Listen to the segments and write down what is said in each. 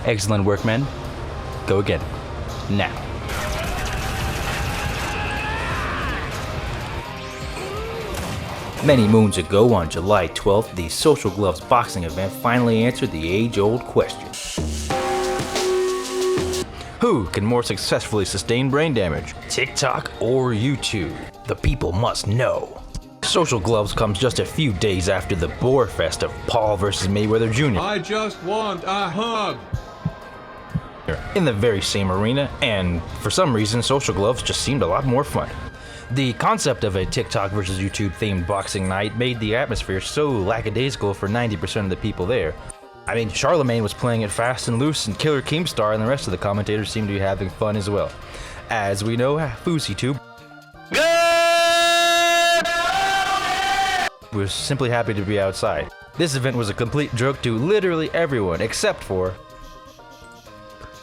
Excellent work, men. Go again. Now. Many moons ago, on July 12th, the Social Gloves boxing event finally answered the age-old question. Who can more successfully sustain brain damage, TikTok or YouTube? The people must know. Social Gloves comes just a few days after the bore fest of Paul vs. Mayweather Jr. I just want a hug! In the very same arena, and for some reason, Social Gloves just seemed a lot more fun. The concept of a TikTok versus YouTube themed boxing night made the atmosphere so lackadaisical for 90% of the people there. I mean, Charlemagne was playing it fast and loose, and Killer Keemstar and the rest of the commentators seemed to be having fun as well. As we know, FouseyTube was simply happy to be outside. This event was a complete joke to literally everyone except for...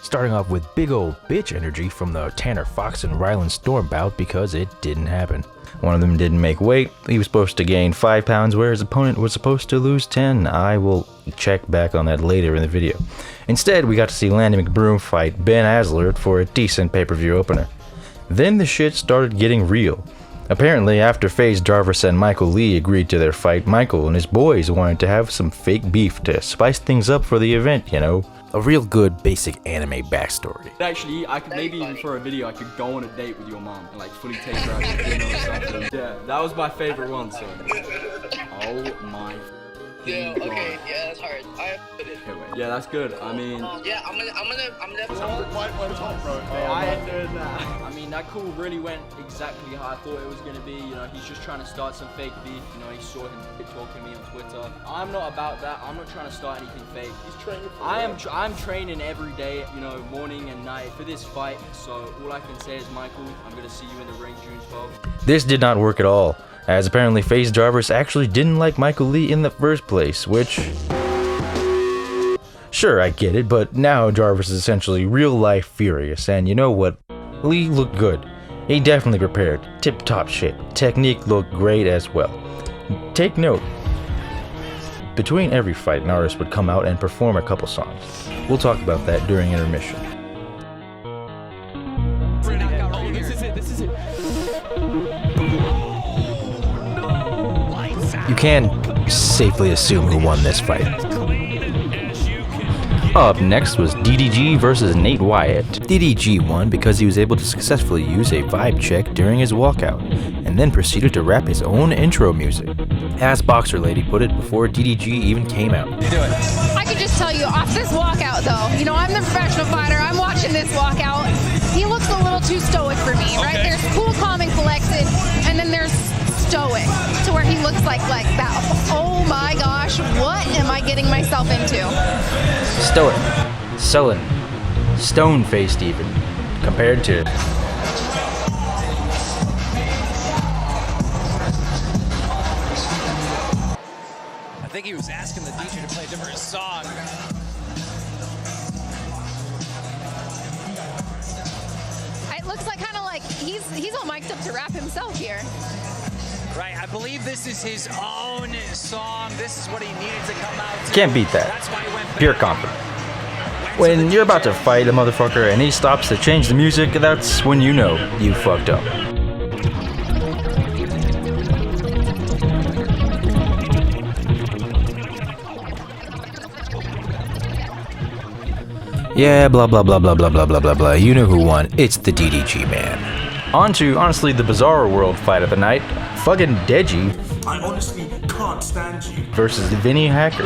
Starting off with big old bitch energy from the Tanner Fox and Ryland Storm bout because it didn't happen. One of them didn't make weight. He was supposed to gain 5 pounds where his opponent was supposed to lose 10. I will check back on that later in the video. Instead, we got to see Lanny McBroom fight Ben Aslert for a decent pay-per-view opener. Then the shit started getting real. Apparently, after fazejarvis and Michael Lee agreed to their fight, Michael and his boys wanted to have some fake beef to spice things up for the event, you know. A real good basic anime backstory. Actually, I could maybe even for a video, I could go on a date with your mom and like fully take her out to dinner or something. Yeah, that was my favorite one, so. Oh my. Yeah, okay, yeah, that's hard. I put it. Yeah, that's good. I mean. Yeah, I'm definitely. I ain't doing that. I mean, that call really went exactly how I thought it was gonna be. You know, he's just trying to start some fake beef. You know, he saw him talking to me on Twitter. I'm not about that. I'm not trying to start anything fake. He's training. I'm training every day. You know, morning and night for this fight. So all I can say is, Michael, I'm gonna see you in the ring June 12th. This did not work at all, as apparently fazejarvis actually didn't like Michael Lee in the first place, which... Sure, I get it, but now Jarvis is essentially real-life furious, and you know what? Lee looked good. He definitely prepared. Tip-top shit. Technique looked great as well. Take note. Between every fight, an artist would come out and perform a couple songs. We'll talk about that during intermission. Oh, this is it. You can safely assume who won this fight. Up next was DDG versus Nate Wyatt. DDG won because he was able to successfully use a vibe check during his walkout, and then proceeded to rap his own intro music. As Boxer Lady put it before DDG even came out. I can just tell you, off this walkout though, you know, I'm the professional fighter, I'm watching this walkout. He looks a little too stoic for me, right? There's cool, calm, and collected, and then there's stoic, to where he looks like that. Oh my gosh, what am I getting myself into? Stoic, sullen, stone-faced even, compared to... I think he was asking the DJ to play a different song. It looks like kind of like he's all mic'd up to rap himself here. Right, I believe this is his own song. This is what he needed to come out to. Can't beat that. That's why he went Pure confidence. When you're about to fight a motherfucker and he stops to change the music, that's when you know you fucked up. Yeah, blah blah blah blah blah blah blah blah blah. You know who won. It's the DDG man. On to, honestly, the bizarre world fight of the night. Fucking Deji. I honestly can't stand you. Versus Vinnie Hacker.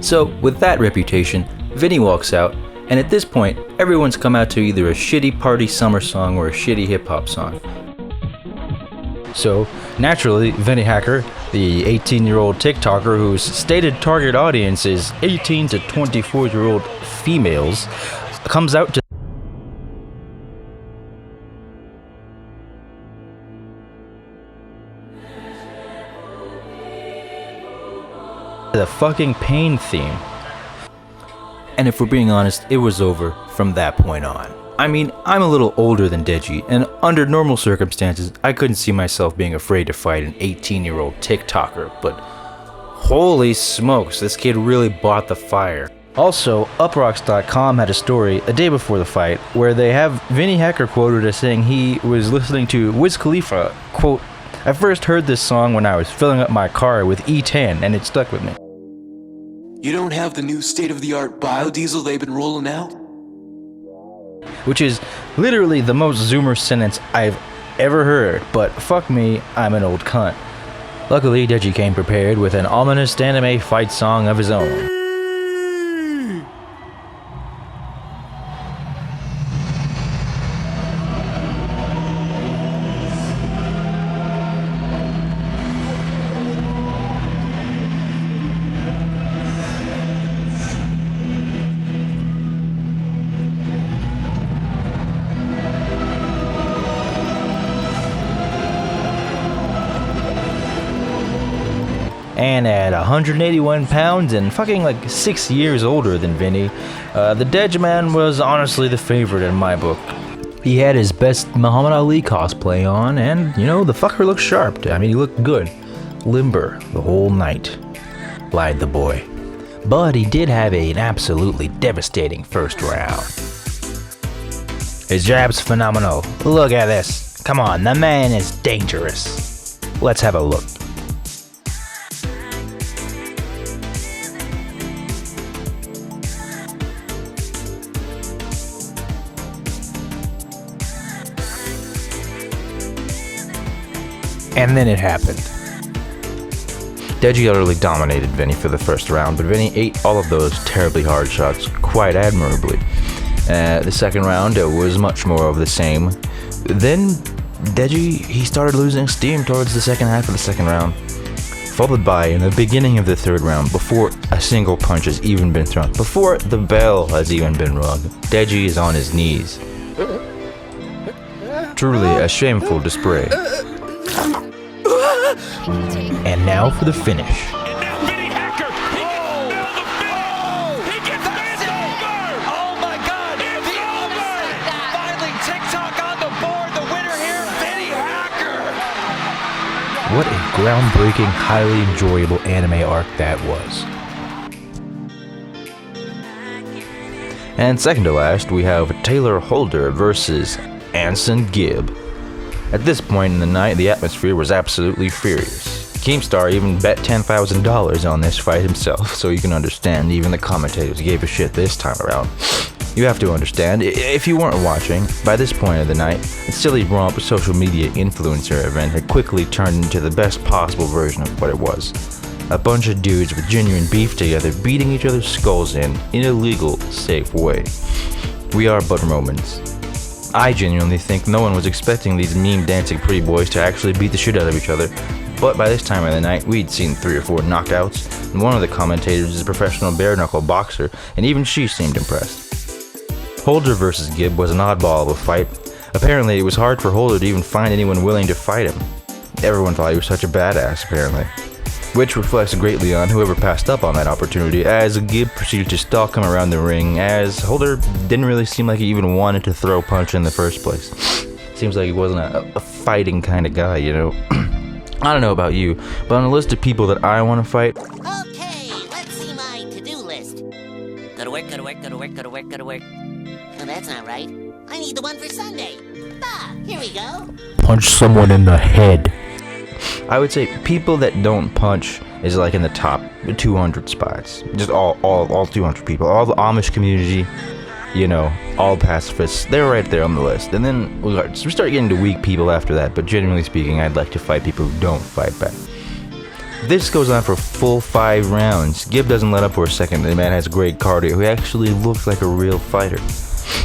So, with that reputation, Vinnie walks out, and at this point, everyone's come out to either a shitty party summer song or a shitty hip-hop song. So, naturally, Vinnie Hacker, the 18-year-old TikToker whose stated target audience is 18 to 24-year-old females, comes out to the fucking pain theme. And if we're being honest, it was over from that point on. I mean, I'm a little older than Deji, and under normal circumstances, I couldn't see myself being afraid to fight an 18-year-old TikToker, but Holy smokes, this kid really bought the fire. Also, uprocks.com had a story a day before the fight where they have Vinnie Hacker quoted as saying he was listening to Wiz Khalifa, quote, "I first heard this song when I was filling up my car with E10 and it stuck with me." You don't have the new state-of-the-art biodiesel they've been rolling out? Which is literally the most Zoomer sentence I've ever heard, but fuck me, I'm an old cunt. Luckily, Deji came prepared with an ominous anime fight song of his own. And at 181 pounds and fucking like 6 years older than Vinnie, the Deji man was honestly the favorite in my book. He had his best Muhammad Ali cosplay on, and you know, the fucker looked sharp. I mean, he looked good. Limber the whole night. Lied the boy. But he did have an absolutely devastating first round. His jab's phenomenal. Look at this. Come on, the man is dangerous. Let's have a look. And then it happened. Deji utterly dominated Vinnie for the first round, but Vinnie ate all of those terribly hard shots quite admirably. The second round was much more of the same. Then Deji, he started losing steam towards the second half of the second round, followed by in the beginning of the third round, before a single punch has even been thrown, before the bell has even been rung, Deji is on his knees. Truly a shameful display. And now for the finish. And now Vinnie Hacker, he gets the finish. He gets it over. Oh my God, it's over. Finally, TikTok on the board. The winner here, Vinnie Hacker. What a groundbreaking, highly enjoyable anime arc that was. And second to last, we have Taylor Holder versus Anson Gibb. At this point in the night, the atmosphere was absolutely furious. Keemstar even bet $10,000 on this fight himself, so you can understand even the commentators gave a shit this time around. You have to understand, if you weren't watching, by this point of the night, the silly romp social media influencer event had quickly turned into the best possible version of what it was. A bunch of dudes with genuine beef together beating each other's skulls in a legal, safe way. We are but Romans. I genuinely think no one was expecting these meme dancing pretty boys to actually beat the shit out of each other, but by this time of the night, we'd seen 3 or 4 knockouts, and one of the commentators is a professional bare-knuckle boxer, and even she seemed impressed. Holder versus Gibb was an oddball of a fight. Apparently, it was hard for Holder to even find anyone willing to fight him. Everyone thought he was such a badass, apparently. Which reflects greatly on whoever passed up on that opportunity, as Gibb proceeded to stalk him around the ring, as Holder didn't really seem like he even wanted to throw a punch in the first place. Seems like he wasn't a fighting kind of guy, you know? I don't know about you, but on the list of people that I want to fight... Okay, let's see my to-do list. Go to work, go to work, go to work, go to work, go to work. Oh, that's not right. I need the one for Sunday. Ah, here we go. Punch someone in the head. I would say people that don't punch is like in the top 200 spots. Just all 200 people. All the Amish community, you know, all pacifists, they're right there on the list. And then we start getting to weak people after that, but generally speaking, I'd like to fight people who don't fight back. This goes on for a full 5 rounds. Gibb doesn't let up for a second. The man has great cardio. He actually looks like a real fighter.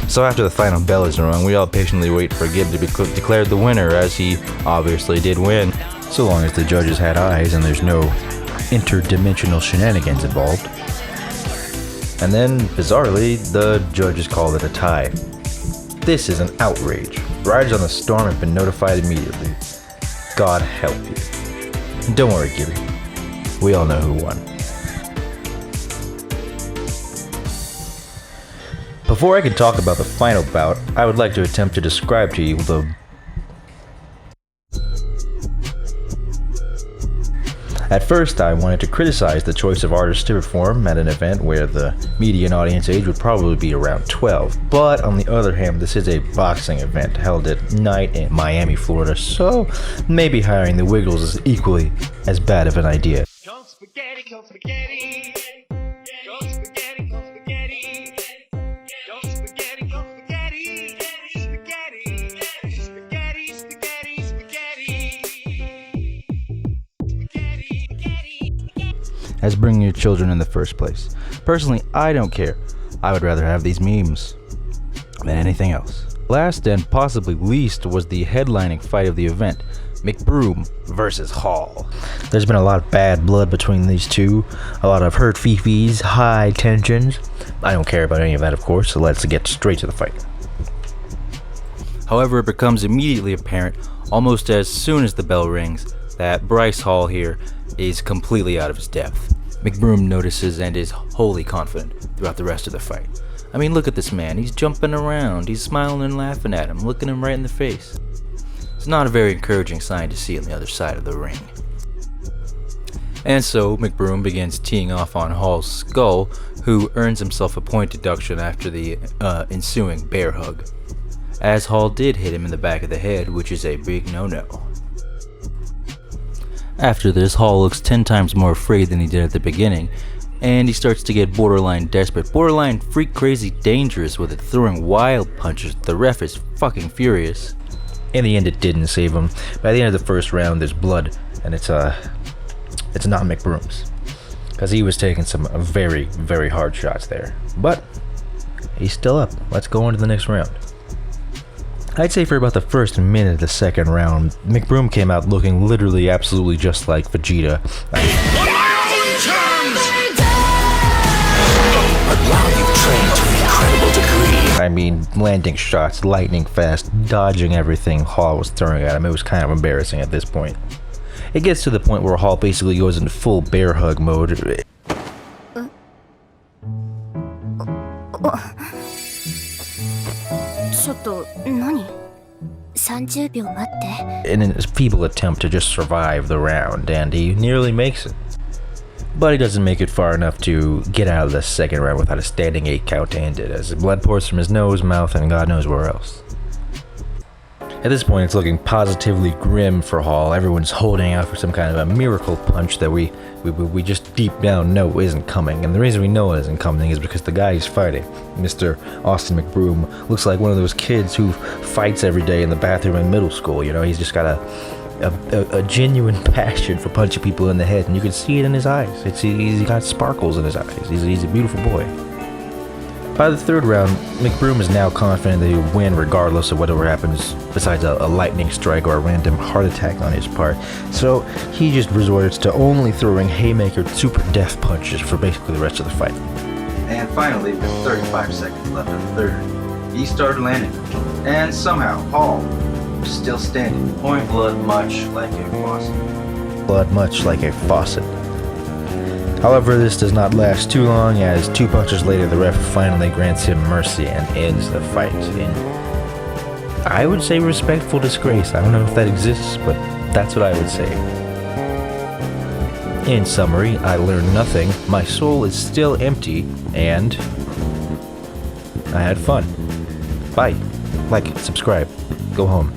So after the final bell is rung, we all patiently wait for Gibb to be declared the winner, as he obviously did win. So long as the judges had eyes and there's no interdimensional shenanigans involved. And then, bizarrely, the judges called it a tie. This is an outrage. Riders on the storm have been notified immediately. God help you. Don't worry, Gibby. We all know who won. Before I can talk about the final bout, I would like to attempt to describe to you the... At first, I wanted to criticize the choice of artists to perform at an event where the median audience age would probably be around 12. But on the other hand, this is a boxing event held at night in Miami, Florida, so maybe hiring the Wiggles is equally as bad of an idea. Cold spaghetti, cold spaghetti. Cold spaghetti, cold spaghetti. Cold spaghetti, cold spaghetti. Spaghetti, spaghetti, spaghetti, spaghetti. As bringing your children in the first place. Personally, I don't care. I would rather have these memes than anything else. Last and possibly least was the headlining fight of the event, McBroom versus Hall. There's been a lot of bad blood between these two, a lot of hurt fifis, high tensions. I don't care about any of that, of course, so let's get straight to the fight. However, it becomes immediately apparent, almost as soon as the bell rings, that Bryce Hall here is completely out of his depth. McBroom notices and is wholly confident throughout the rest of the fight. I mean, look at this man. He's jumping around, he's smiling and laughing at him, looking him right in the face. It's not a very encouraging sign to see on the other side of the ring. And so, McBroom begins teeing off on Hall's skull, who earns himself a point deduction after the ensuing bear hug, as Hall did hit him in the back of the head, which is a big no-no. After this, Hall looks 10 times more afraid than he did at the beginning, and he starts to get borderline desperate, borderline freak crazy dangerous with it, throwing wild punches. The ref is fucking furious. In the end, it didn't save him. By the end of the first round, there's blood, and it's not McBroom's, because he was taking some very, very hard shots there. But he's still up. Let's go into the next round. I'd say for about the first minute of the second round, McBroom came out looking literally absolutely just like Vegeta. On my own terms! But while you've trained to an incredible degree, I mean, landing shots lightning fast, dodging everything Hall was throwing at him. It was kind of embarrassing at this point. It gets to the point where Hall basically goes into full bear hug mode. In a feeble attempt to just survive the round, and he nearly makes it. But he doesn't make it far enough to get out of the second round without a standing 8 count to end it, as blood pours from his nose, mouth, and God knows where else. At this point, it's looking positively grim for Hall. Everyone's holding out for some kind of a miracle punch that we just deep down know isn't coming. And the reason we know it isn't coming is because the guy he's fighting, Mr. Austin McBroom, looks like one of those kids who fights every day in the bathroom in middle school. You know, he's just got a genuine passion for punching people in the head, and you can see it in his eyes. He's got sparkles in his eyes. He's a beautiful boy. By the third round, McBroom is now confident that he'll win regardless of whatever happens besides a lightning strike or a random heart attack on his part. So he just resorts to only throwing haymaker super death punches for basically the rest of the fight. And finally, with 35 seconds left in the third, he started landing. And somehow, Hall was still standing, pouring blood much like a faucet. Blood much like a faucet. However, this does not last too long, as 2 punches later the ref finally grants him mercy and ends the fight in, I would say, respectful disgrace. I don't know if that exists, but that's what I would say. In summary, I learned nothing, my soul is still empty, and I had fun. Bye. Like, subscribe, go home.